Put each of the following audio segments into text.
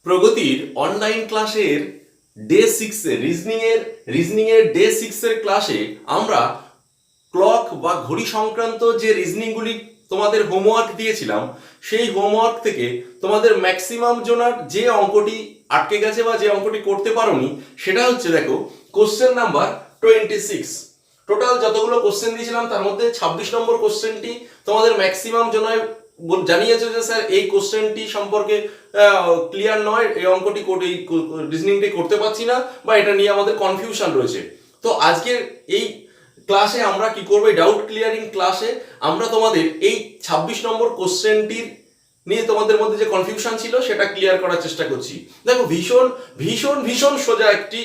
প্রগতির অনলাইন ক্লাসের ডে 6 এর রিজনিং এর ডে 6 এর ক্লাসে আমরা ক্লক বা ঘড়ি সংক্রান্ত যে রিজনিংগুলি তোমাদের হোমওয়ার্ক দিয়েছিলাম সেই হোমওয়ার্ক থেকে তোমাদের ম্যাক্সিমাম জনার যে অঙ্কটি আটকে গেছে বা যে অঙ্কটি করতে পারোনি সেটা হচ্ছে দেখো কোশ্চেন নাম্বার 26। টোটাল যতগুলো কোশ্চেন দিয়েছিলাম তার মধ্যে 26 নম্বর কোশ্চেনটি তোমাদের ম্যাক্সিমাম জনায় জানিয়েছে যে স্যার এই কোশ্চেনটি সম্পর্কে ক্লিয়ার নয়, এই অঙ্কটি এই রিজনিংটি করতে পারছি না বা এটা নিয়ে আমাদের কনফিউশন রয়েছে। তো আজকের এই ক্লাসে আমরা কি করব, এই ডাউট ক্লিয়ারিং ক্লাসে আমরা তোমাদের এই 26 নম্বর কোশ্চেনটির নিয়ে তোমাদের মধ্যে যে কনফিউশন ছিল সেটা ক্লিয়ার করার চেষ্টা করছি। দেখো ভীষণ ভীষণ ভীষণ সোজা একটি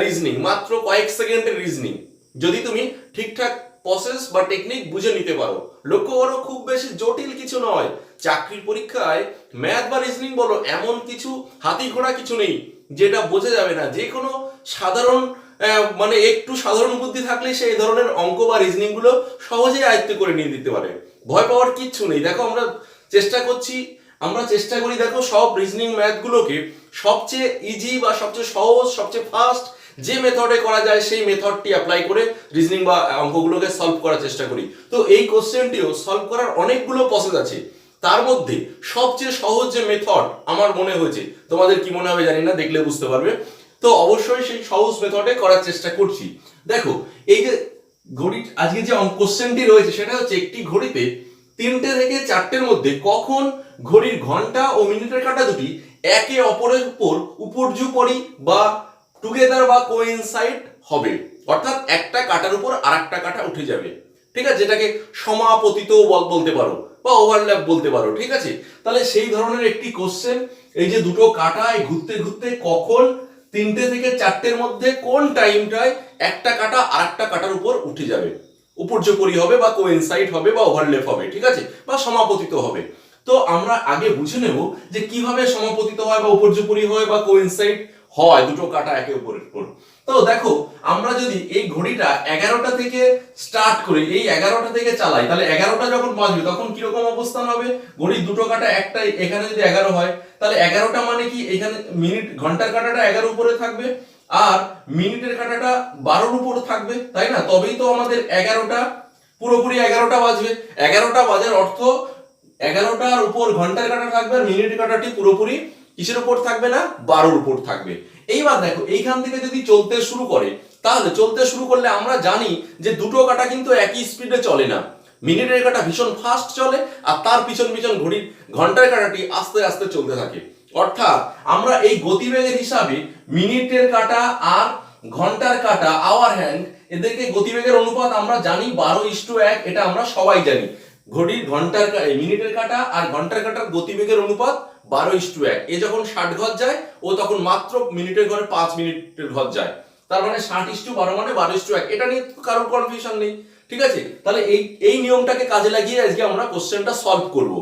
রিজনিং, মাত্র কয়েক সেকেন্ডের রিজনিং, যদি তুমি ঠিকঠাক প্রসেস বা টেকনিক বুঝে নিতে পারো। লক্ষ্য করো খুব বেশি জটিল কিছু নয়। চাকরির পরীক্ষায় ম্যাথ বা রিজনিং বলো, এমন কিছু হাতি ঘোড়া কিছু নেই যেটা বোঝা যাবে না। যে কোনো সাধারণ মানে একটু সাধারণ বুদ্ধি থাকলে সেই ধরনের অঙ্ক বা রিজনিং গুলো সহজেই আয়ত্ত করে নিয়ে দিতে পারে। ভয় পাওয়ার কিচ্ছু নেই। দেখো আমরা চেষ্টা করি দেখো সব রিজনিং ম্যাথ গুলোকে সবচেয়ে ইজি বা সবচেয়ে সহজ, সবচেয়ে ফাস্ট যে মেথডে করা যায় সেই মেথডটি অ্যাপ্লাই করে রিজনিং বা অঙ্কগুলোকে সলভ করার চেষ্টা করি। তো এই কোশ্চেনটিও সলভ করার অনেকগুলো প্রসেস আছে, তার মধ্যে সবচেয়ে সহজ যে মেথড আমার মনে হয়েছে, তোমাদের কি মনে হবে জানি না, দেখলে বুঝতে পারবে। তো অবশ্যই সেই সহজ মেথডে করার চেষ্টা করছি। দেখো এই যে ঘড়ি আজকে যে কোশ্চেনটি রয়েছে সেটা হচ্ছে একটি ঘড়িতে 3টে থেকে 4টের মধ্যে কখন ঘড়ির ঘন্টা ও মিনিটের কাঁটা দুটি একে অপরের উপর উপর্যুপরি বা টুগেদার বা কোইনসাইড হবে, অর্থাৎ একটা কাঁটার উপর আরেকটা কাঁটা উঠে যাবে। ঠিক আছে, যেটাকে সমাপতিত বলতে পারো বা ওভারল্যাপ বলতে পারো। ঠিক আছে, তাহলে সেই ধরনের একটি কোশ্চেন, এই যে দুটো কাঁটায় ঘুরতে ঘুরতে কখন 3টে থেকে 4টের মধ্যে কোন টাইমটায় একটা কাঁটা আরেকটা কাঁটার উপর উঠে যাবে, উপর্যুপরি হবে বা কোইনসাইড হবে বা ওভারল্যাপ হবে, ঠিক আছে, বা সমাপতিত হবে। তো আমরা আগে বুঝে নেব যে কিভাবে সমাপতিত হয় বা উপর্যুপরি হয় বা কোইনসাইড হয় দুটো কাঁটা একে অপরের উপর। তো দেখো আমরা যদি এই ঘড়িটা 11টা থেকে স্টার্ট করি, এই 11টা থেকে চালাই, তাহলে 11টা যখন বাজবে তখন কিরকম অবস্থান হবে? ঘড়ির দুটো কাঁটা একটা, এখানে যদি 11 হয় তাহলে 11টা মানে কি, এখানে মিনিট ঘন্টার কাঁটাটা 11 উপরে থাকবে আর মিনিটের কাঁটাটা 12-র উপর থাকবে, তাই না? তবেই তো আমাদের 11টা পুরোপুরি 11টা বাজবে। 11টা বাজার অর্থ 11টার উপর ঘন্টার কাঁটা থাকবে আর মিনিটের কাঁটাটি পুরোপুরি কিসের উপর থাকবে না, 12-র উপর থাকবে। এইবার দেখো এইখান থেকে যদি চলতে শুরু করে, তাহলে চলতে শুরু করলে আমরা জানি যে দুটো কাঁটা কিন্তু একই স্পিডে চলে না। মিনিটের কাঁটা ভীষণ ফাস্ট চলে আর তার পিছন পিছন ঘড়ির ঘন্টার কাঁটাটি আস্তে আস্তে চলতে থাকে। অর্থাৎ আমরা এই গতিবেগের হিসাবে মিনিটের কাঁটা আর ঘন্টার কাঁটা, আওয়ার হ্যান্ড, এদেরকে গতিবেগের অনুপাত আমরা জানি 12:1। এটা আমরা সবাই জানি। ঘড়ির মিনিটের কাঁটা আর ঘন্টার কাঁটার গতিবেগের অনুপাত 12:1। এ যখন 60 ঘর যায় ও তখন মাত্র মিনিটের ঘরে 5 মিনিটের ঘর যায়, তার মানে 60:12 মানে 12:1। এটা নিয়ে কারোর কনফিউশন নেই। ঠিক আছে, তাহলে এই নিয়মটাকে কাজে লাগিয়ে আজকে আমরা কোশ্চেনটা সলভ করব।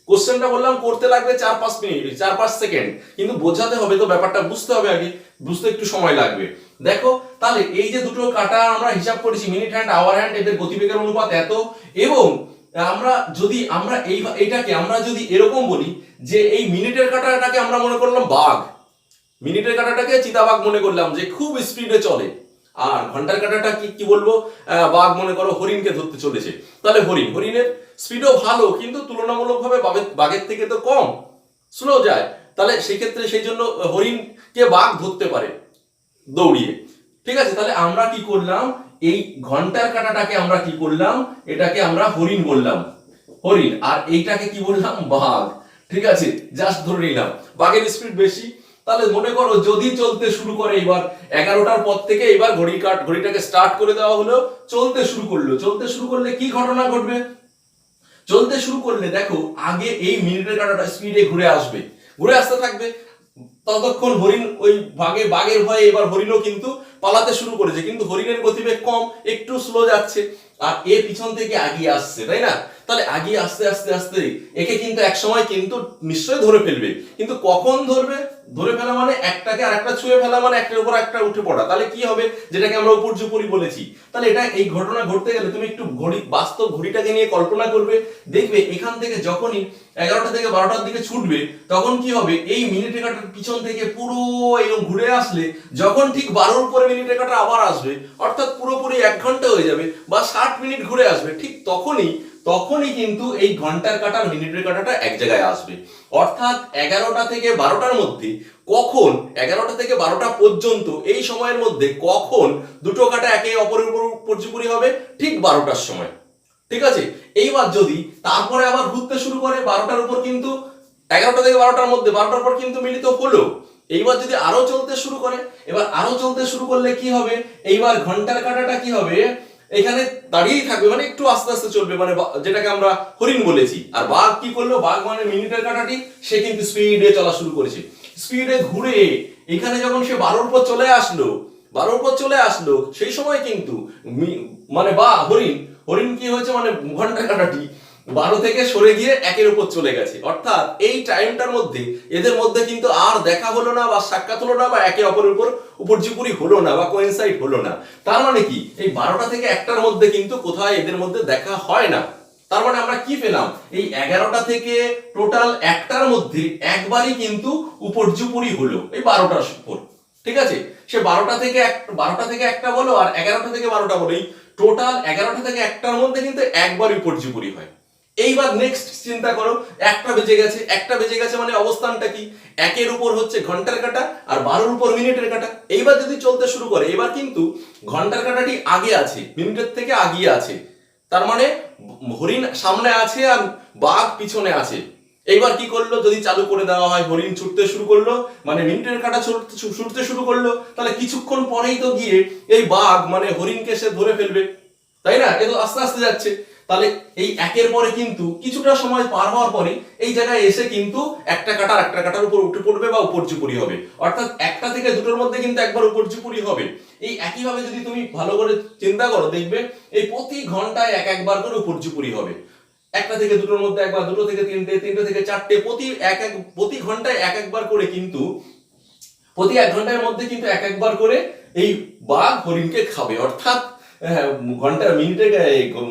কোশ্চেনটা বললাম করতে লাগবে 4-5 মিনিট, 4-5 সেকেন্ড, কিন্তু বোঝাতে হবে তো, ব্যাপারটা বুঝতে হবে, আগে বুঝতে একটু সময় লাগবে। দেখো তাহলে এই যে দুটো কাঁটা আমরা হিসাব করেছি, মিনিট হ্যান্ড, আওয়ার হ্যান্ড, এদের গতিবেগের অনুপাত এত, এবং এইটাকে আমরা যদি এরকম বলি যে এই মিনিটের কাঁটাটাকে আমরা মনে করলাম বাঘ, মিনিটের কাঁটাটাকে চিতাবাঘ মনে করলাম যে খুব স্পিডে চলে, আর ঘন্টার কাঁটাটা কি বলবো, বাঘ মনে করো হরিণকে ধরতে চলেছে, তাহলে হরিণের স্পিডও ভালো কিন্তু তুলনামূলকভাবে বাঘের থেকে তো কম, স্লো যায়। তাহলে সেক্ষেত্রে সেই জন্য হরিণকে বাঘ ধরতে পারে দৌড়িয়ে। ঠিক আছে, তাহলে আমরা কি করলাম, এই ঘন্টার কাঁটাটাকে আমরা কি করলাম, এটাকে আমরা হরিণ বললাম, হরিণ, আর এইটাকে কি বললাম, বাঘ। ঠিক আছে, জাস্ট ধরে নিলাম বাঘের স্পিড বেশি। তাহলে মনে করো যদি চলতে শুরু করে, এবার 11টার পর থেকে এবার ঘড়িটাকে স্টার্ট করে দেওয়া হলো, চলতে শুরু করলে কি ঘটনা ঘটবে? চলতে শুরু করলে দেখো আগে এই মিনিটের কাঁটাটা স্পিডে ঘুরে আসতে থাকবে। ততক্ষণ হরিণ ওই বাঘের ভয়ে এবার হরিণও কিন্তু পালাতে শুরু করেছে, কিন্তু হরিণের গতিবেগ কম, একটু স্লো যাচ্ছে, আর এ পিছন থেকে আগিয়ে আসছে, তাই না? তাহলে আগিয়ে আস্তে আস্তে আস্তে একে কিন্তু এক সময় কিন্তু নিশ্চয়ই ধরে ফেলবে, কিন্তু কখন ধরবে? ধরে ফেলা মানে একটাকে আরেকটা ছুঁয়ে ফেলা মানে একটার উপর একটা উঠে পড়া, তাহলে কি হবে, যেটাকে আমরা উপর্যুপরি বলেছি। তাহলে এটা এই ঘটনা ঘটতে গেলে তুমি একটু বাস্তব ঘড়িটাকে নিয়ে কল্পনা করবে, দেখবে এখান থেকে যখনই 11টা থেকে 12টার দিকে ছুটবে তখন কি হবে, এই মিনিট রেখাটার পিছন থেকে পুরো এরকম ঘুরে আসলে যখন ঠিক 12 পরে মিনিট রেখাটা আবার আসবে, অর্থাৎ পুরোপুরি 1 ঘন্টা হয়ে যাবে বা 60 মিনিট ঘুরে আসবে, ঠিক তখনই কিন্তু এই ঘন্টার কাঁটার মিনিটের কাঁটাটা এক জায়গায় আসবে। অর্থাৎ 11টা থেকে 12টার মধ্যে কখন, 11টা থেকে 12টা পর্যন্ত এই সময়ের মধ্যে কখন দুটো কাঁটা একে অপরের উপর উপর্যুপরি হবে, ঠিক 12টার সময়। ঠিক আছে, এইবার যদি তারপরে আবার ঘুরতে শুরু করে 12টার উপর, কিন্তু 11টা থেকে 12টার মধ্যে 12টার পর কিন্তু মিলিত হলো, এইবার যদি আরো চলতে শুরু করে, এবার আরো চলতে শুরু করলে কি হবে, এইবার ঘন্টার কাঁটাটা কি হবে, এখানে দাঁড়িয়েই থাকবে, মানে একটু আস্তে আস্তে চলবে, মানে যেটাকে আমরা হরিণ বলেছি। আর বাঘ কি করলো, বাঘ মানে মিনিটের কাঁটাটি, সে কিন্তু স্পিডে চলা শুরু করেছে, স্পিডে ঘুরে এখানে যখন সে 12 পর চলে আসলো, 12 পর চলে আসলো, সেই সময় কিন্তু মানে হরিণ কি হয়েছে, মানে ঘন্টার কাঁটাটি 12 থেকে সরে গিয়ে 1-এর উপর চলে গেছে। অর্থাৎ এই টাইমটার মধ্যে এদের মধ্যে কিন্তু আর দেখা হলো না বা সাক্ষাৎ হলো না বা একে অপরের উপর উপর্যুপরি হলো না বা কোইনসাইড হলো না। তার মানে কি, এই 12টা থেকে 1টার মধ্যে কিন্তু কোথায় এদের মধ্যে দেখা হয় না। তার মানে আমরা কি পেলাম, এই 11টা থেকে টোটাল 1টার মধ্যে একবারই কিন্তু উপর্যুপরি হলো এই 12টার উপর। ঠিক আছে, সে 12টা থেকে 1টা বলো আর 11টা থেকে 12টা বলো, এই টোটাল 11টা থেকে 1টার মধ্যে কিন্তু একবারই উপর্যুপরি হয়। এইবার নেক্সট চিন্তা করো, 1টা বেজে গেছে মানে অবস্থানটা কি, 1-এর উপর হচ্ছে ঘন্টার কাঁটা আর 12-র উপর মিনিটের কাঁটা। এইবার যদি চলতে শুরু করে, এবার কিন্তু ঘন্টার কাঁটাটি আগে আছে, মিনিটের থেকে আগিয়ে আছে, তার মানে হরিণ সামনে আছে আর বাঘ পিছনে আছে। এইবার কি করলো, যদি চালু করে দেওয়া হয়, হরিণ ছুটতে শুরু করলো, মানে মিনিটের কাঁটা ছুটতে শুরু করলো, তাহলে কিছুক্ষণ পরেই তো গিয়ে এই বাঘ মানে হরিণকে সে ধরে ফেলবে, তাই না, এ তো আস্তে আস্তে যাচ্ছে। তাহলে এই 1-এর পরে কিন্তু কিছুটা সময় পার হওয়ার পরে এই জায়গায় এসে কিন্তু একটা কাঁটার উপর উঠে পড়বে বা উপর্যুপরি হবে, অর্থাৎ 1টা থেকে 2টোর মধ্যে কিন্তু একবার উপর্যুপরি হবে। এই একইভাবে যদি তুমি ভালো করে চিন্তা করো, দেখবে এই প্রতি ঘন্টায় একবার করে উপর্যুপরি হবে, 1টা থেকে 2টোর মধ্যে একবার, 2টো থেকে 3টে, 3টে থেকে 4টে, প্রতি ঘন্টায় একবার করে কিন্তু, প্রতি 1 ঘন্টার মধ্যে কিন্তু একবার করে এই বাঘ হরিণকে খাবে। অর্থাৎ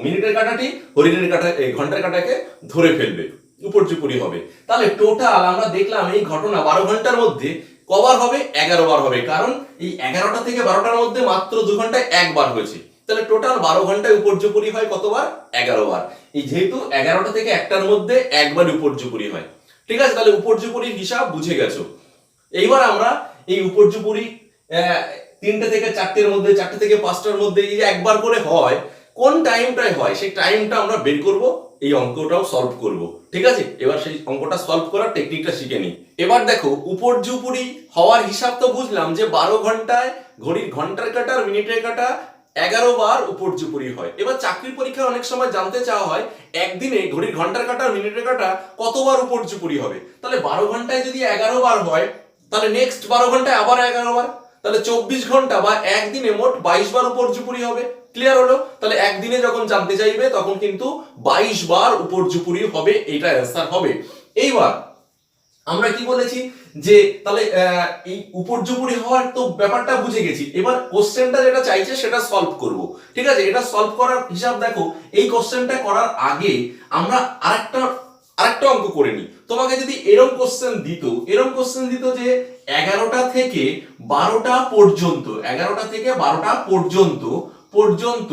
মিনিটের কাঁটাটি হরিণের কাঁটা, ঘন্টার কাঁটাকে ধরে ফেলবে, উপর্যুপরি হবে। তাহলে টোটাল আমরা দেখলাম এই ঘটনা 12 ঘন্টার মধ্যে কবার হবে, 11 বার হবে, কারণ এই 11টা থেকে 12টার মধ্যে মাত্র 2 ঘন্টায় একবার হয়েছে। তাহলে টোটাল 12 ঘন্টায় উপর্যুপরি হয় কতবার, 11 বার। এই যেহেতু 11টা থেকে 1টার মধ্যে একবার উপর্যুপরি হয়। ঠিক আছে, তাহলে উপর্যুপরির হিসাব বুঝে গেছো। এইবার আমরা এই উপর্যুপরি 3টে থেকে 4টের মধ্যে, 4টে থেকে 5টার মধ্যে এই যে একবার করে হয়, কোন টাইমটায় হয় সেই টাইমটা আমরা বের করব, এই অঙ্কটাও সলভ করব। ঠিক আছে, এবার সেই অঙ্কটা সলভ করার টেকনিকটা শিখে নিই। এবার দেখো, উপর্যুপরি হওয়ার হিসাব তো বুঝলাম যে 12 ঘন্টায় ঘড়ির ঘন্টার কাঁটা আর মিনিটের কাঁটা 11 বার উপর্যুপরি হয়। এবার চাকরির পরীক্ষায় অনেক সময় জানতে চাওয়া হয় একদিনে ঘড়ির ঘন্টার কাঁটা আর মিনিটের কাঁটা কতবার উপর্যুপরি হবে। তাহলে 12 ঘন্টায় যদি 11 বার হয়, তাহলে নেক্সট 12 ঘন্টায় আবার 11 বার, তাহলে 24 ঘন্টা বা একদিনে মোট 22 বার উপর্যুপরি হবে। ক্লিয়ার হলো? তাহলে একদিনে যখন জানতে চাইবে তখন কিন্তু 22 বার উপর্যুপরি হবে, এটা অ্যান্সার হবে। এইবার আমরা কি বলেছি যে তাহলে এই উপর্যুপরি হওয়ার তো ব্যাপারটা বুঝে গেছি, এবার কোশ্চেনটা যেটা চাইছে সেটা সলভ করব। ঠিক আছে, এটা সলভ করার হিসাব দেখো, এই কোশ্চেনটা করার আগে আমরা আরেকটা অঙ্ক করে নিই। তোমাকে যদি এরকম কোশ্চেন দিত যে 11টা থেকে 12টা পর্যন্ত, 11টা থেকে 12টা পর্যন্ত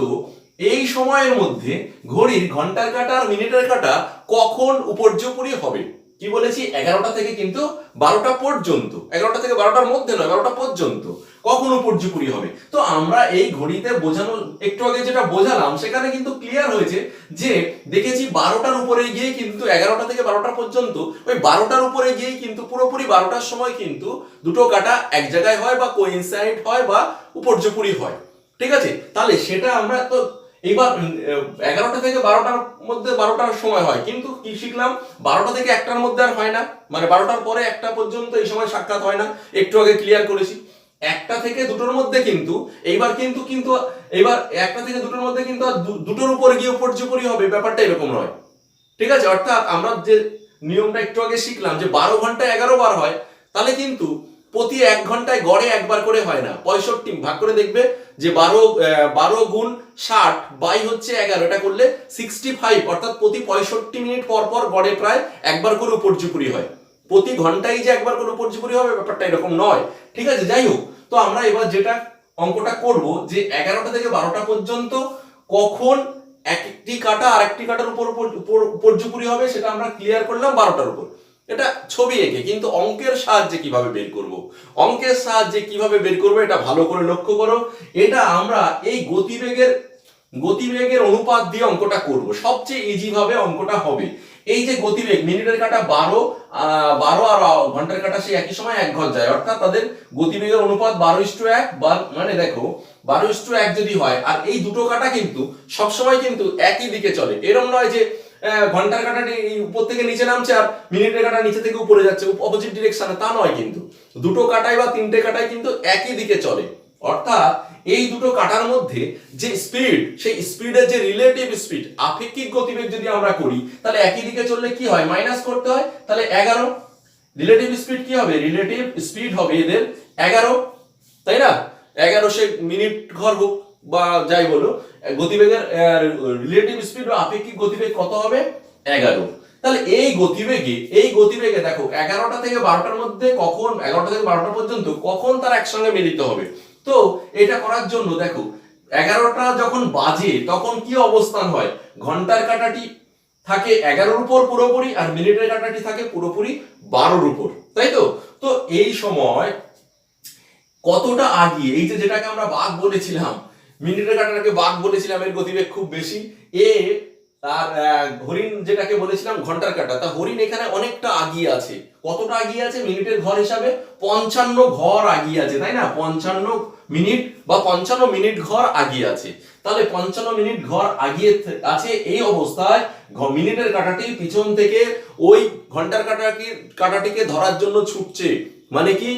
এই সময়ের মধ্যে ঘড়ির ঘন্টার কাঁটা আর মিনিটের কাঁটা কখন উপর্যুপরি হবে। কি বলেছি, 11টা থেকে কিন্তু 12টা পর্যন্ত, 11টা থেকে 12টার মধ্যে নয়, 12টা পর্যন্ত কখন উপর্যুপরি হবে। তো আমরা এই ঘড়িতে বোঝানো, একটু আগে যেটা বোঝালাম সেখানে কিন্তু ক্লিয়ার হয়েছে যে দেখেছি 12টার উপরে গিয়ে কিন্তু 11টা থেকে 12টা পর্যন্ত, ওই 12টার উপরে গিয়ে কিন্তু পুরোপুরি 12টার সময় কিন্তু দুটো কাঁটা এক জায়গায় হয় বা কোইনসাইড হয় বা উপর্যুপরি হয়। ঠিক আছে, তাহলে সেটা আমরা তো এইবার 11টা থেকে 12টার মধ্যে 12টার সময় হয়, কিন্তু কি শিখলাম, 12টা থেকে 1টার মধ্যে আর হয় না, মানে 12টার পরে 1টা পর্যন্ত এই সময় সাক্ষাৎ হয় না, একটু আগে ক্লিয়ার করেছি। 1টা থেকে 2টোর মধ্যে কিন্তু এইবার এইবার 1টা থেকে 2টোর মধ্যে কিন্তু আর 2টোর উপরে গিয়ে উপর্যুপরি হবে, ব্যাপারটা এরকম নয়। ঠিক আছে, অর্থাৎ আমরা যে নিয়মটা একটু আগে শিখলাম যে 12 ঘন্টায় 11 বার হয়, তাহলে কিন্তু প্রতি 1 ঘন্টায় গড়ে একবার করে হয় না, 65 ভাগ করে দেখবে যে 12 গুণ 60 বাই হচ্ছে 11, এটা করলে 65, অর্থাৎ প্রতি 65 মিনিট পর পর গড়ে প্রায় একবার করে উপর্যুপুরি হয়। প্রতি ঘন্টায় যে একবার করে উপর্যুপুরি হবে ব্যাপারটা এরকম নয়, ঠিক আছে। যাই হোক, তো আমরা এবার যেটা অঙ্কটা করব যে 11টা থেকে 12টা পর্যন্ত কখন একটি কাটা আর একটি কাটার উপর উপর্যুপুরি হবে সেটা আমরা ক্লিয়ার করলাম 12টার উপর। এটা ছবি এঁকে, কিন্তু অঙ্কের সাহায্যে কিভাবে বের করব, অঙ্কের সাহায্যে কিভাবে বের করব এটা ভালো করে লক্ষ্য করো। এটা আমরা এই গতিবেগের অনুপাত দিয়ে অঙ্কটা করব, সবচেয়ে ইজি ভাবে অঙ্কটা হবে। এই যে গতিবেগ, মিনিটের কাটা 12 আর ঘন্টার কাটা সেই একই সময় 1 ঘর যায়, অর্থাৎ তাদের গতিবেগের অনুপাত 12:1, মানে দেখো 12:1 যদি হয়, আর এই দুটো কাটা কিন্তু সবসময় কিন্তু একই দিকে চলে। এরকম নয় যে ঘন্টার কাটাটি উপর থেকে নিচে নামছে আর মিনিটের কাটা নিচে থেকে উপরে যাচ্ছে অপোজিট ডিরেকশনে, তা নয়। কিন্তু দুটো কাটাই বা তিনটে কাটাই কিন্তু একই দিকে চলে, অর্থাৎ এই দুটো কাটার মধ্যে যে স্পিড, সেই স্পিডের যে রিলেটিভ স্পিড, আপেক্ষিক গতিবেগ যদি আমরা করি তাহলে একই দিকে চললে কি হয়, মাইনাস করতে হয়। তাহলে 11 রিলেটিভ স্পিড কি হবে, রিলেটিভ স্পিড হবে এদের 11, তাই না। 11 সে মিনিট ঘর হোক বা যাই বলো, গতিবেগের রিলেটিভ স্পিড বা আপেক্ষিক গতিবেগ কত হবে, 11। তাহলে এই গতিবেগে দেখো 11টা থেকে 12টার মধ্যে কখন, 11টা থেকে 12টা পর্যন্ত কখন তারা একসঙ্গে মিলিত হবে। তো এটা করার জন্য দেখো 11টা যখন বাজে তখন কি অবস্থান হয়, ঘন্টার কাঁটাটি থাকে 11-র উপর পুরোপুরি, আর মিনিটের কাঁটাটি থাকে পুরোপুরি 12-র উপর, তাই তো। তো এই সময় কতটা আগিয়ে, এই যে যেটাকে আমরা বাঘ বলেছিলাম, মিনিটের কাঁটাটাকে বাঘ বলেছিলাম, এর গতিবেগ খুব বেশি, আর হরিণ যেটাকে বলেছিলাম ঘন্টার কাঁটা, তা হরিণ এখানে অনেকটা আগিয়ে আছে। কতটা আগিয়ে আছে, মিনিটের ঘর হিসাবে 55 ঘর আগিয়ে আছে, তাই না। 55 মিনিট বা 55 মিনিট ঘর আগিয়ে আছে। তাহলে 55 মিনিট ঘর আগিয়ে আছে, এই অবস্থায় মিনিটের কাঁটাটি পিছন থেকে ওই ঘন্টার কাঁটাটিকে ধরার জন্য ছুটছে। মানে কি,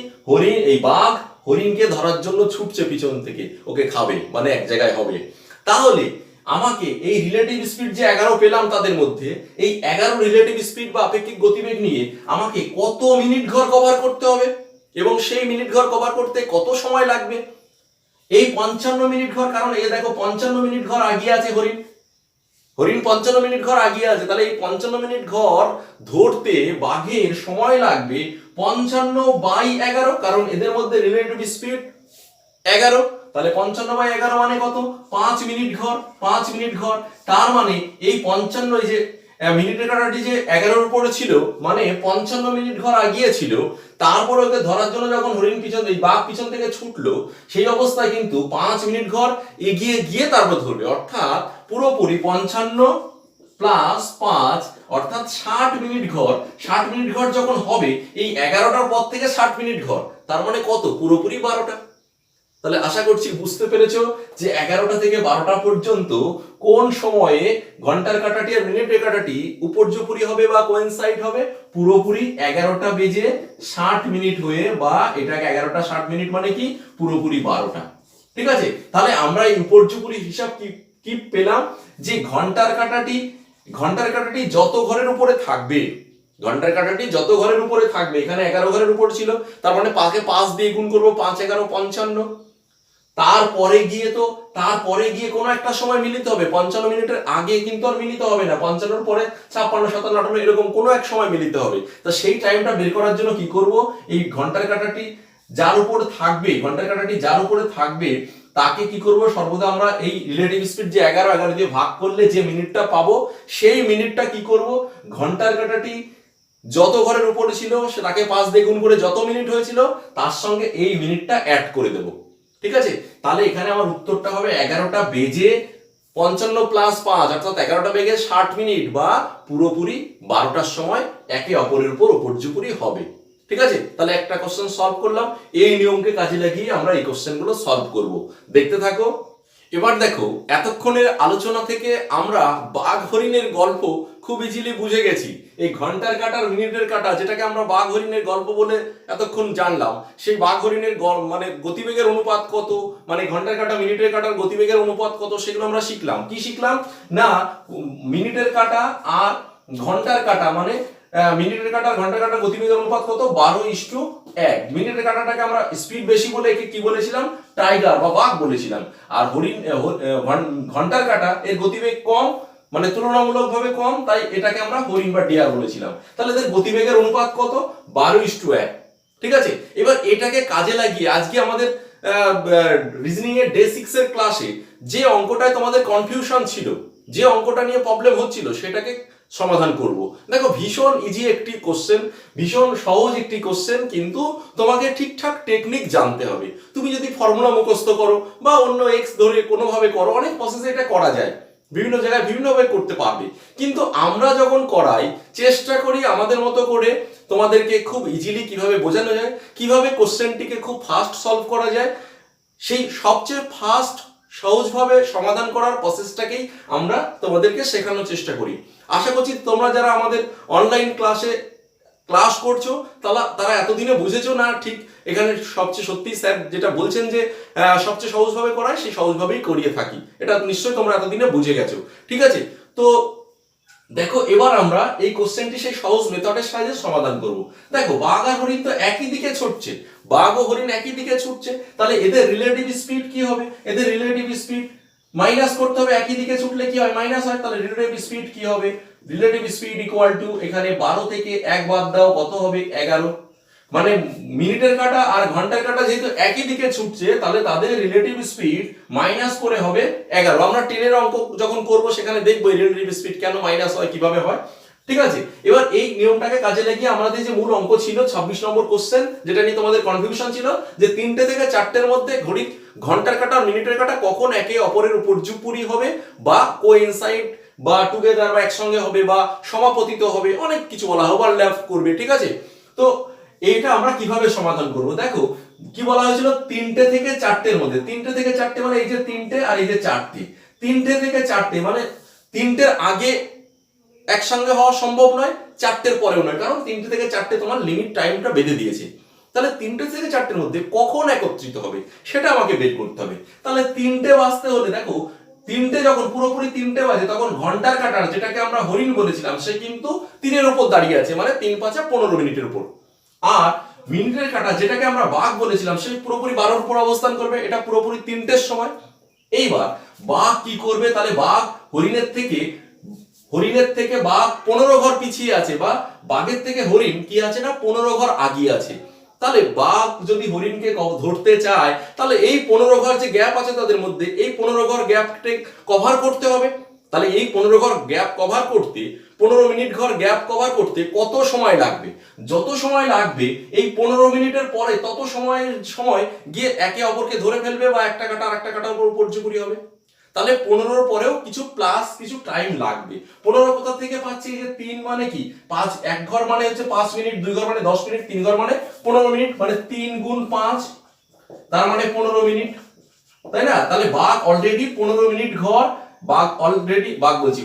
এই বাঘ হরিণকে ধরার জন্য ছুটছে পিছন থেকে, ওকে খাবে, মানে এক জায়গায় হবে। তাহলে আমাকে এই রিলেটিভ স্পিড যে 11 পেলাম তাদের মধ্যে, এই 11 রিলেটিভ স্পিড বা আপেক্ষিক গতিবেগ নিয়ে আমাকে কত মিনিট ঘর কভার করতে হবে, এবং সেই মিনিট ঘর কভার করতে কত সময় লাগবে। এই 55 মিনিট ঘর, কারণ এই দেখো 55 মিনিট ঘর আগিয়ে আছে হরিণ 55 মিনিট ঘর আগিয়ে আছে। তাহলে এই 55 মিনিট ঘর ধরতে বাঘের সময় লাগবে 55/11, কারণ এদের মধ্যে রিলেটিভ স্পিড 11। তাহলে 55/11 মানে কত, 5 মিনিট ঘর, 5 মিনিট ঘর। তার মানে এই 55, এই যে মিনিটের কাঁটাটি যে 11-র উপরে ছিল, মানে 55 মিনিট ঘর আগিয়ে ছিল। তারপরে ওকে ধরার জন্য যখন হরিণ পিছন, এই বাঘ পিছন থেকে ছুটলো, সেই অবস্থায় কিন্তু 5 মিনিট ঘর এগিয়ে গিয়ে তারপর ধরবে, অর্থাৎ পুরোপুরি 55 প্লাস 5, অর্থাৎ 60 মিনিট ঘর। 60 মিনিট ঘর যখন হবে, এই 11টার পর থেকে 60 মিনিট ঘর, তার মানে কত, পুরোপুরি 12টা। তাহলে আশা করছি বুঝতে পেরেছো যে 11টা থেকে 12টা পর্যন্ত কোন সময়ে ঘন্টার কাঁটাটি আর মিনিটের কাঁটাটি উপর্যুপরি হবে বা কোইনসাইড হবে, পুরোপুরি 11টা বেজে 60 মিনিট হয়ে, বা এটাকে 11টা 60 মিনিট মানে কি, পুরোপুরি 12টা। ঠিক আছে। তাহলে আমরা এই উপর্যুপরি হিসাব কি পেলাম, যে ঘন্টার কাঁটাটি যত ঘরের উপরে থাকবে, ঘন্টার কাঁটাটি যত ঘরের উপরে থাকবে, এখানে 11 ঘরের উপর ছিল, তার মানে 5 দিয়ে গুণ করবো, 5 11 55। তারপরে গিয়ে কোনো একটা সময় মিলিত হবে, 55 মিনিটের আগে কিন্তু আর মিলিত হবে না, 55-র পরে 56 57 58 এরকম কোনো এক সময় মিলিত হবে। তা সেই টাইমটা বের করার জন্য কি করব, এই ঘন্টার কাঁটাটি যার উপরে থাকবে তাকে কি করব, সর্বদা আমরা এই রিলেটিভ স্পিড যে 11 দিয়ে ভাগ করলে যে মিনিটটা পাবো, সেই মিনিটটা কি করব, ঘন্টার কাঁটাটি যত ঘরের উপরে ছিল সেটাকে 5 দিয়ে গুণ করে যত মিনিট হয়েছিল তার সঙ্গে এই মিনিটটা অ্যাড করে দেব। ঠিক আছে। তাহলে এখানে আমার উত্তরটা হবে 11টা বেজে 55 প্লাস 5, অর্থাৎ 11টা বেজে 60 মিনিট, বা পুরোপুরি 12টার সময় একে অপরের উপর উপর্যুপরি হবে। ঠিক আছে। তাহলে একটা কোশ্চেন সলভ করলাম, এই নিয়মকে কাজে লাগিয়ে আমরা এই কোশ্চেনগুলো সলভ করব, দেখতে থাকো। এবার দেখো, এতক্ষণের আলোচনা থেকে আমরা বাঘ হরিণের গল্প খুব ইজিলি বুঝে গেছি। এই ঘন্টার কাঁটা আর মিনিটের কাঁটা, যেটাকে আমরা বাঘ হরিণের গল্প বলে এতক্ষণ জানলাম, সেই বাঘ হরিণের মানে গতিবেগের অনুপাত কত, মানে ঘন্টার কাঁটা মিনিটের কাঁটার গতিবেগের অনুপাত কত, সেগুলো আমরা শিখলাম। কি শিখলাম না, মিনিটের কাঁটা আর ঘন্টার কাঁটা মানে মিনিটের কাঁটা আর ঘন্টার কাঁটার গতিবেগের অনুপাত কত? 12:1। মিনিটের কাঁটাটাকে আমরা স্পিড বেশি বলে একে কি বলেছিলাম? টাইগার বা বাঘ বলেছিলাম। আর ঘন্টার কাঁটা এর গতিবেগ কম, মানে তুলনামূলকভাবে কম, তাই এটাকে আমরা হরিণ বা ডিয়ার বলেছিলাম। তাহলে এদের গতিবেগের অনুপাত কত? 12:1। ঠিক আছে, এবার এটাকে কাজে লাগিয়ে আজকে আমাদের রিজনিং এর ডে 6 এর ক্লাসে যে অঙ্কটায় তোমাদের কনফিউশন ছিল, যে অঙ্কটা নিয়ে প্রবলেম হচ্ছিল, সেটাকে সমাধান করব। দেখো, ভীষণ ইজি একটি কোশ্চেন, ভীষণ সহজ একটি কোশ্চেন, কিন্তু তোমাকে ঠিকঠাক টেকনিক জানতে হবে। তুমি যদি ফর্মুলা মুখস্থ করো বা অন্য এক্স ধরে কোনোভাবে করো, অনেক প্রসেসে এটা করা যায়, বিভিন্ন জায়গায় বিভিন্নভাবে করতে পারবে। কিন্তু আমরা যখন করাই, চেষ্টা করি আমাদের মতো করে তোমাদেরকে খুব ইজিলি কিভাবে বোঝানো যায়, কিভাবে কোশ্চেনটিকে খুব ফাস্ট সলভ করা যায়, সেই সবচেয়ে ফাস্ট সহজভাবে সমাধান করার প্রসেসটাকেই আমরা তোমাদেরকে শেখানোর চেষ্টা করি। আশা করছি তোমরা যারা আমাদের অনলাইন ক্লাস করছো, তারা এতদিনে বুঝেছো না ঠিক এখানে সবচেয়ে সত্যি স্যার যেটা বলছেন যে সবচেয়ে সহজভাবে করায়, সেই সহজভাবেই করিয়ে থাকি। এটা নিশ্চয়ই তোমরা এতদিনে বুঝে গেছো। ঠিক আছে, তো দেখো এবার আমরা এই কোশ্চেনটি সেই সহজ মেথডের সাহায্যে সমাধান করব। দেখো, বাঘ আর হরিণ তো একই দিকে ছুটছে, বাঘ ও হরিণ একই দিকে ছুটছে, তাহলে এদের রিলেটিভ স্পিড কি হবে? এদের রিলেটিভ স্পিড মাইনাস করতে হবে, একই দিকে ছুটলে কি হয়? মাইনাস হয়। তাহলে রিলেটিভ স্পিড কি হবে? রিলেটিভ স্পিড ইকুয়াল টু, এখানে 12 থেকে 1 বাদ দাও, কত হবে? 11। মানে মিনিটের কাঁটা আর ঘন্টার কাঁটা যেহেতু একই দিকে ছুটছে, তাহলে তাদের রিলেটিভ স্পিড মাইনাস করে হবে 11। আমরা 10 এর অঙ্ক যখন করব সেখানে দেখবো রিলেটিভ স্পিড কেন মাইনাস হয়, কিভাবে হয়। ঠিক আছে, এবার এই নিয়মটাকে কাজে লাগিয়ে আমাদের যে মূল অঙ্ক ছিল 26 নম্বর কোশ্চেন, যেটা নিয়ে তোমাদের কনফিউশন ছিল যে 3টে থেকে 4টের মধ্যে ঘন্টার কাঁটা আর মিনিটের কাঁটা কখন একে অপরের উপর জুপুরি হবে বা কোইনসাইড বা টুগেদার বা একসঙ্গে হবে বা সমাপতিত হবে, অনেক কিছু বলা, ওভারল্যাপ করবে। ঠিক আছে, তো এইটা আমরা কিভাবে সমাধান করব? দেখো, কি বলা হয়েছিল? 3টে থেকে 4টের মধ্যে। 3টে থেকে 4টে মানে এই যে 3টে আর এই যে 4টে। 3টে থেকে 4টে মানে 3টের আগে একসঙ্গে হওয়া সম্ভব নয়, 4টের পরেও নয়, কারণ 3টে থেকে 4টে তোমার লিমিট টাইমটা বেঁধে দিয়েছে। তাহলে 3টে থেকে 4টের মধ্যে কখন একত্রিত হবে সেটা আমাকে বের করতে হবে। তাহলে 3টে বাজতে হলে, দেখো 3টে যখন পুরোপুরি 3টে বাজে, তখন ঘন্টার কাঁটার, যেটাকে আমরা হরিণ বলেছিলাম, সে কিন্তু 3-এর উপর দাঁড়িয়ে আছে, মানে 3 × 5 = 15 মিনিটের উপর। আর মিনিটের কাঁটা, যেটাকে আমরা বাঘ বলেছিলাম, সে পুরোপুরি 12-র উপর অবস্থান করবে, এটা পুরোপুরি 3টের সময়। এইবার বাঘ কি করবে? তাহলে বাঘ হরিণের থেকে বাঘ 15 ঘর পিছিয়ে আছে, বা বাঘের থেকে হরিণ কি আছে না 15 ঘর আগিয়ে আছে। তাহলে বাঘ যদি হরিণকে ধরতে চায়, তাহলে এই 15 ঘর যে গ্যাপ আছে তাদের মধ্যে, এই 15 ঘর গ্যাপকে কভার করতে হবে। তাহলে এই 15 ঘর গ্যাপ কভার করতে, 15 মিনিট ঘর গ্যাপ কভার করতে কত সময় লাগবে? যত সময় লাগবে, এই 15 মিনিটের পরে তত সময় গিয়ে একে অপরকে ধরে ফেলবে, বা একটা কাঁটা আর একটা কাঁটার উপর পর্যুপুরি হবে। তাহলে 15-র পরেও কিছু প্লাস কিছু টাইম লাগবে। 15 কোথা থেকে পাচ্ছি? যে 3 মানে কি 5, 1 ঘর মানে হচ্ছে 5 মিনিট, 2 ঘর মানে 10 মিনিট, 3 ঘর মানে 15 মিনিট, মানে 3 × 5, তার মানে 15 মিনিট, তাই না? তাহলে বাঘ অলরেডি 15 মিনিট ঘর,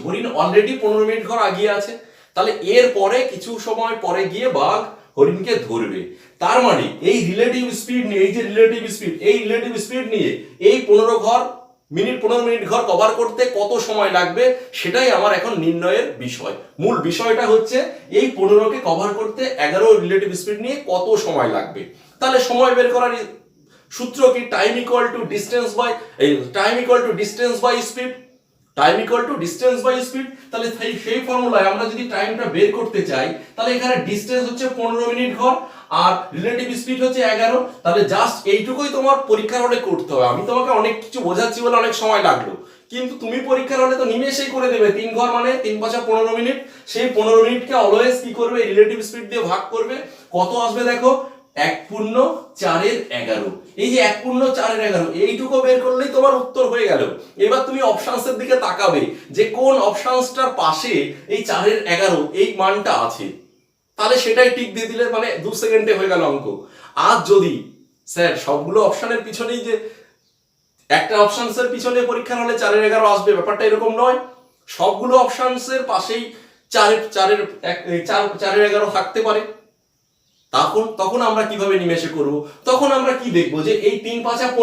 হরিণ অলরেডি 15 মিনিট ঘর আগিয়ে আছে। তাহলে এর পরে কিছু সময় পরে গিয়ে বাঘ হরিণকে ধরবে। তার মানে এই রিলেটিভ স্পিড নিয়ে, এই রিলেটিভ স্পিড নিয়ে এই 15 মিনিট ঘর কভার করতে কত সময় লাগবে, সেটাই আমার এখন নির্ণয়ের বিষয়। মূল বিষয়টা হচ্ছে এই 15কে কভার করতে 11 রিলেটিভ স্পিড নিয়ে কত সময় লাগবে। তাহলে সময় বের করার সূত্র কি? Time equal to distance by speed. তাহলে সেই ফর্মুলায় আমরা যদি টাইমটা বের করতে চাই, তাহলে এখানে ডিসটেন্স হচ্ছে 15 মিনিট ঘর আর রিলেটিভ স্পিড হচ্ছে 11। তাহলে জাস্ট এইটুকুই তোমার পরীক্ষার হলে করতে হবে। আমি তোমাকে অনেক কিছু বোঝাচ্ছি বলে অনেক সময় লাগলো, কিন্তু তুমি পরীক্ষার হলে তো নিমেষেই করে দেবে। 3 ঘর মানে 3 × 5 = 15 মিনিট। সেই 15 মিনিটকে অলওয়েজ কি করবে? রিলেটিভ স্পিড দিয়ে ভাগ করবে। কত আসবে দেখো? 1/4-11। এই যে 1/4-11, এইটুকু বের করলেই তোমার উত্তর হয়ে গেল। এবার তুমি অপশনসের দিকে তাকাবে যে কোন অপশনসটার পাশে এই 4/11 এই মানটা আছে, তাহলে সেটাই টিক দিয়ে দিলে, মানে 2 সেকেন্ডে হয়ে গেল অঙ্ক। আর যদি স্যার সবগুলো অপশনের পিছনেই যে একটা অপশনসের পিছনে পরীক্ষার হলে 4/11 আসবে, ব্যাপারটা এরকম নয়। সবগুলো অপশনসের পাশেই 4/11 থাকতে পারে। তখন আমরা কিভাবে নিমেষে করব? তখন আমরা কি দেখবো? যে এই 3 × 5 =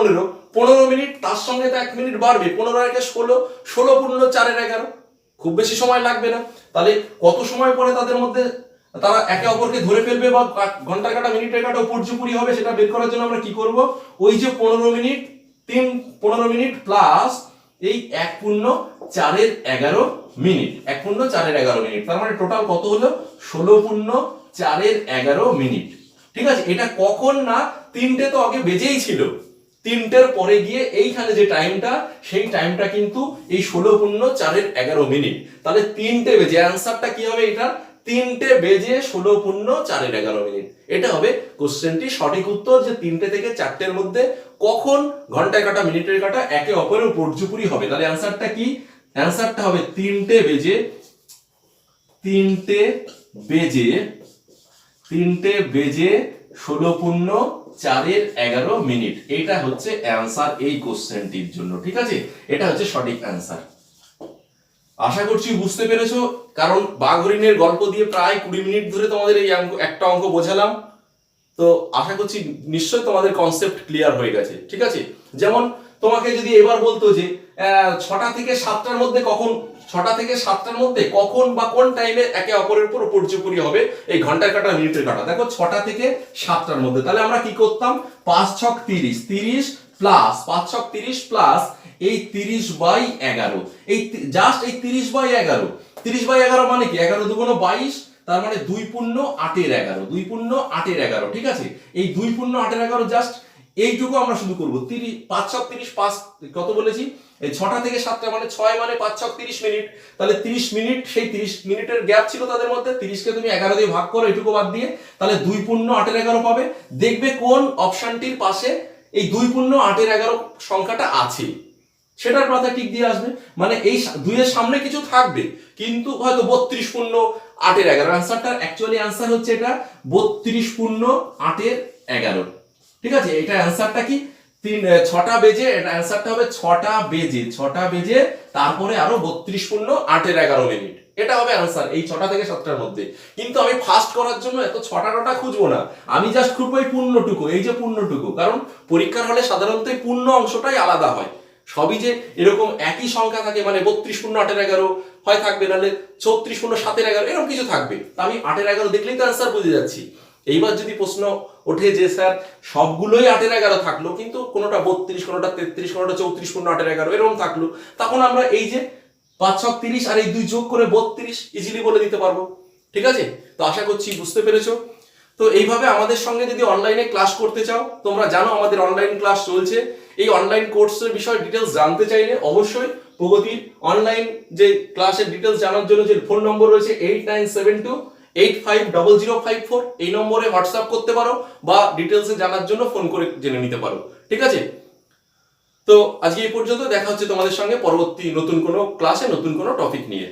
15 মিনিট, তার সঙ্গে তো 1 মিনিট বাড়বে, 15 আর 1 = 16, 16 × 4=11। খুব বেশি সময় লাগবে না। তাহলে কত সময় পরে তাদের মধ্যে তারা একে অপরকে ধরে ফেলবে বা ঘন্টার কাটা মিনিটের কাটা উপর্যুপুরি হবে, সেটা বের করার জন্য আমরা কি করব, ওই যে 15 মিনিট 15 মিনিট প্লাস এই 1/4 1/11 তার মানে টোটাল কত হলো 16/4 ঠিক আছে। এটা কখন না 3টে তো আগে বেজেই ছিল, 3টের পরে গিয়ে এইখানে যে টাইমটা সেই টাইমটা কিন্তু এই 16/4 তাহলে 3টে বেজে অ্যান্সারটা কি হবে এটা 3টে বেজে 16/4 এটা হবে কোশ্চেনটি সঠিক উত্তর, যে 3টে থেকে 4টের মধ্যে কখন ঘন্টায় কাটা মিনিটের কাটা একে অপরের উপর্যুপুরি হবে। তাহলে অ্যান্সারটা কি, অ্যান্সারটা হবে 3টে বেজে 16/4 এটা হচ্ছে অ্যান্সার এই কোশ্চেনটির জন্য। ঠিক আছে, এটা হচ্ছে সঠিক অ্যান্সার। আশা করছি বুঝতে পেরেছো, কারণ বাঘ হরিণের গল্প দিয়ে প্রায় 20 মিনিট ধরে তোমাদের এই একটা অঙ্ক বোঝালাম। তো আশা করছি নিশ্চয়ই তোমাদের কনসেপ্ট ক্লিয়ার হয়ে গেছে। ঠিক আছে, যেমন তোমাকে যদি এবার বলতো যে 6টা থেকে 7টার মধ্যে কখন বা কোন টাইমে একে অপরের উপর উপর্যুপরি হবে এই ঘন্টার কাটা মিনিটের কাটা, দেখো 6টা থেকে 7টার মধ্যে, তাহলে আমরা কি করতাম 5 ছক 30 প্লাস 5 ছক 30 প্লাস এই 30/11, এই জাস্ট এই 30/11 মানে কি 11 দুগুণ 22, তার মানে 2×8=11 2×8=11। ঠিক আছে, এই 2×8=11 জাস্ট এইটুকু আমরা শুধু করব। 5 ছক 30 5 কত বলেছি, এই 6টা থেকে 7টা মানে 6 মানে 5 ছক 30 মিনিট, তাহলে 30 মিনিট, সেই 30 মিনিটের গ্যাপ ছিল তাদের মধ্যে, 30 কে তুমি 11 দিয়ে ভাগ করো এটুকু বাদ দিয়ে, তাহলে 2×8=11 পাবে। দেখবে কোন অপশনটির পাশে এই 2×8=11 সংখ্যাটা আছে, সেটার পাতা টিক দিয়ে আসবে, মানে এই 2 এর সামনে কিছু থাকবে, কিন্তু হয়তো 32×8=11 আনসারটা অ্যাকচুয়ালি আনসার হচ্ছে এটা 32×8=11। ঠিক আছে, এটা অ্যানসারটা কি 6টা বেজে, এটা অ্যানসারটা হবে 6টা বেজে তারপরে আরো 32×8=11 এটা হবে অ্যানসার এই 6টা থেকে 7টার মধ্যে। কিন্তু আমি ফাস্ট করার জন্য এত 6টা খুঁজবো না, আমি জাস্ট খুঁজবো এই পূর্ণটুকু, এই যে পূর্ণটুকু, কারণ পরীক্ষার হলে সাধারণত এই পূর্ণ অংশটাই আলাদা হয়, সবই যে এরকম একই সংখ্যা থাকে, মানে 32×8=11 হয় থাকবে, নাহলে 34×7=11 এরকম কিছু থাকবে। তা আমি 8=11 দেখলেই তো অ্যান্সার বুঝে যাচ্ছি। এইবার যদি প্রশ্ন ওঠে যে স্যার সবগুলোই 8=11 থাকলো, কিন্তু কোনোটা 32, কোনোটা 33, কোনোটা 34×8=11 এরকম থাকলো, তখন আমরা এই যে 5 ছক 30 আর এই 2 যোগ করে 32 ইজিলি বলে দিতে পারবো। ঠিক আছে, তো আশা করছি বুঝতে পেরেছো। তো এইভাবে আমাদের সঙ্গে যদি অনলাইনে ক্লাস করতে চাও, তোমরা জানো আমাদের অনলাইন ক্লাস চলছে, এই অনলাইন কোর্সের বিষয়ে ডিটেলস জানতে চাইলে অবশ্যই প্রগতির অনলাইন যে ক্লাসের ডিটেলস জানার জন্য যে ফোন নম্বর রয়েছে 8972850054 এই নম্বরে হোয়াটসঅ্যাপ করতে পারো, বা ডিটেলসে জানার জন্য ফোন করে জেনে নিতে পারো। ঠিক আছে, তো আজকে এই পর্যন্ত, দেখা হচ্ছে তোমাদের সঙ্গে পরবর্তী নতুন কোনো ক্লাসে নতুন কোনো টপিক নিয়ে।